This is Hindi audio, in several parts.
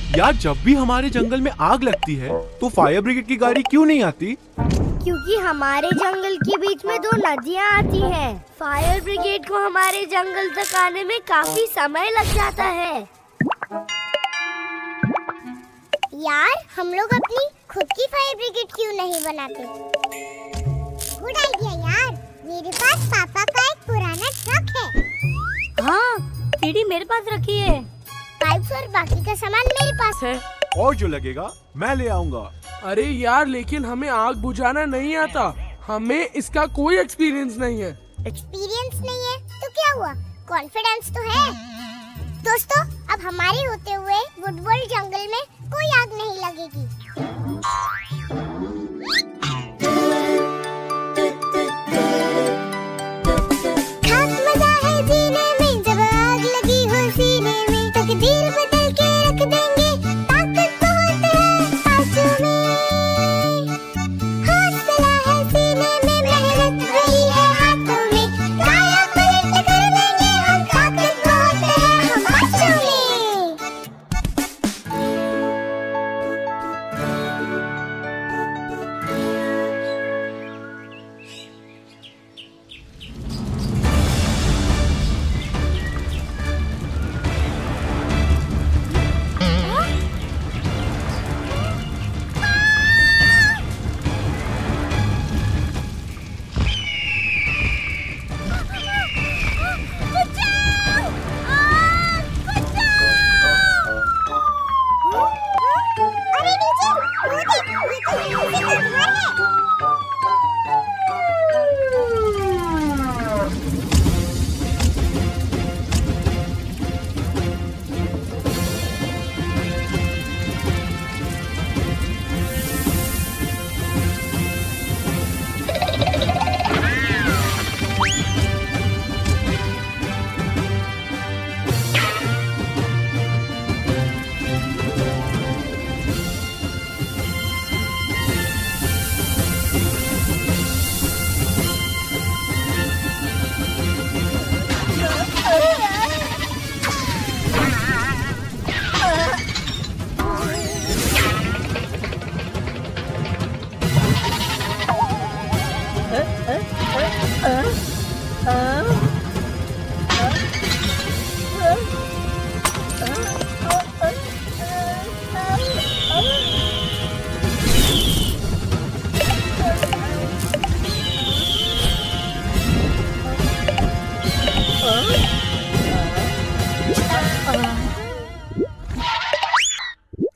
यार, जब भी हमारे जंगल में आग लगती है तो फायर ब्रिगेड की गाड़ी क्यों नहीं आती? क्योंकि हमारे जंगल के बीच में 2 नदियाँ आती हैं। फायर ब्रिगेड को हमारे जंगल तक आने में काफी समय लग जाता है। यार, हम लोग अपनी खुद की फायर ब्रिगेड क्यों नहीं बनाते? गुड आइडिया यार। मेरे पास पापा का एक पुराना ट्रक है। हाँ, सीढ़ी मेरे पास रखी है। पाइप्स और बाकी का सामान मेरे पास है। और जो लगेगा मैं ले आऊंगा। अरे यार, लेकिन हमें आग बुझाना नहीं आता। हमें इसका कोई एक्सपीरियंस नहीं है। एक्सपीरियंस नहीं है तो क्या हुआ? कॉन्फिडेंस तो है। दोस्तों, अब हमारे होते हुए वुडवर्ल्ड जंगल में कोई आग नहीं लगेगी। खास मजा है जीने में, जब आग लगी हो सीने में, तकदीर बदल के रख देंगे, ताकत बहुत है आंसू में। हौसला है सीने में, मेहनत रही है हाथों में, काया पलट कर देंगे हम, ताकत बहुत है हम आंसू में। अरे नीचे, वो देख, ये तो किसी का घर है।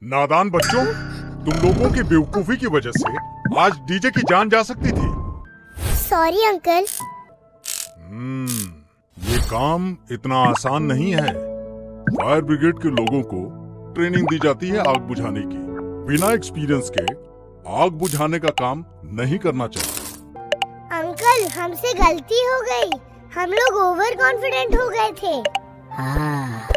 नादान बच्चों, तुम लोगों की बेवकूफी की वजह से आज डीजे की जान जा सकती थी। Sorry uncle. ये काम इतना आसान नहीं है। फायर ब्रिगेड के लोगों को ट्रेनिंग दी जाती है आग बुझाने की। बिना एक्सपीरियंस के आग बुझाने का काम नहीं करना चाहिए। अंकल, हमसे गलती हो गई। हम लोग ओवर कॉन्फिडेंट हो गए थे। हाँ।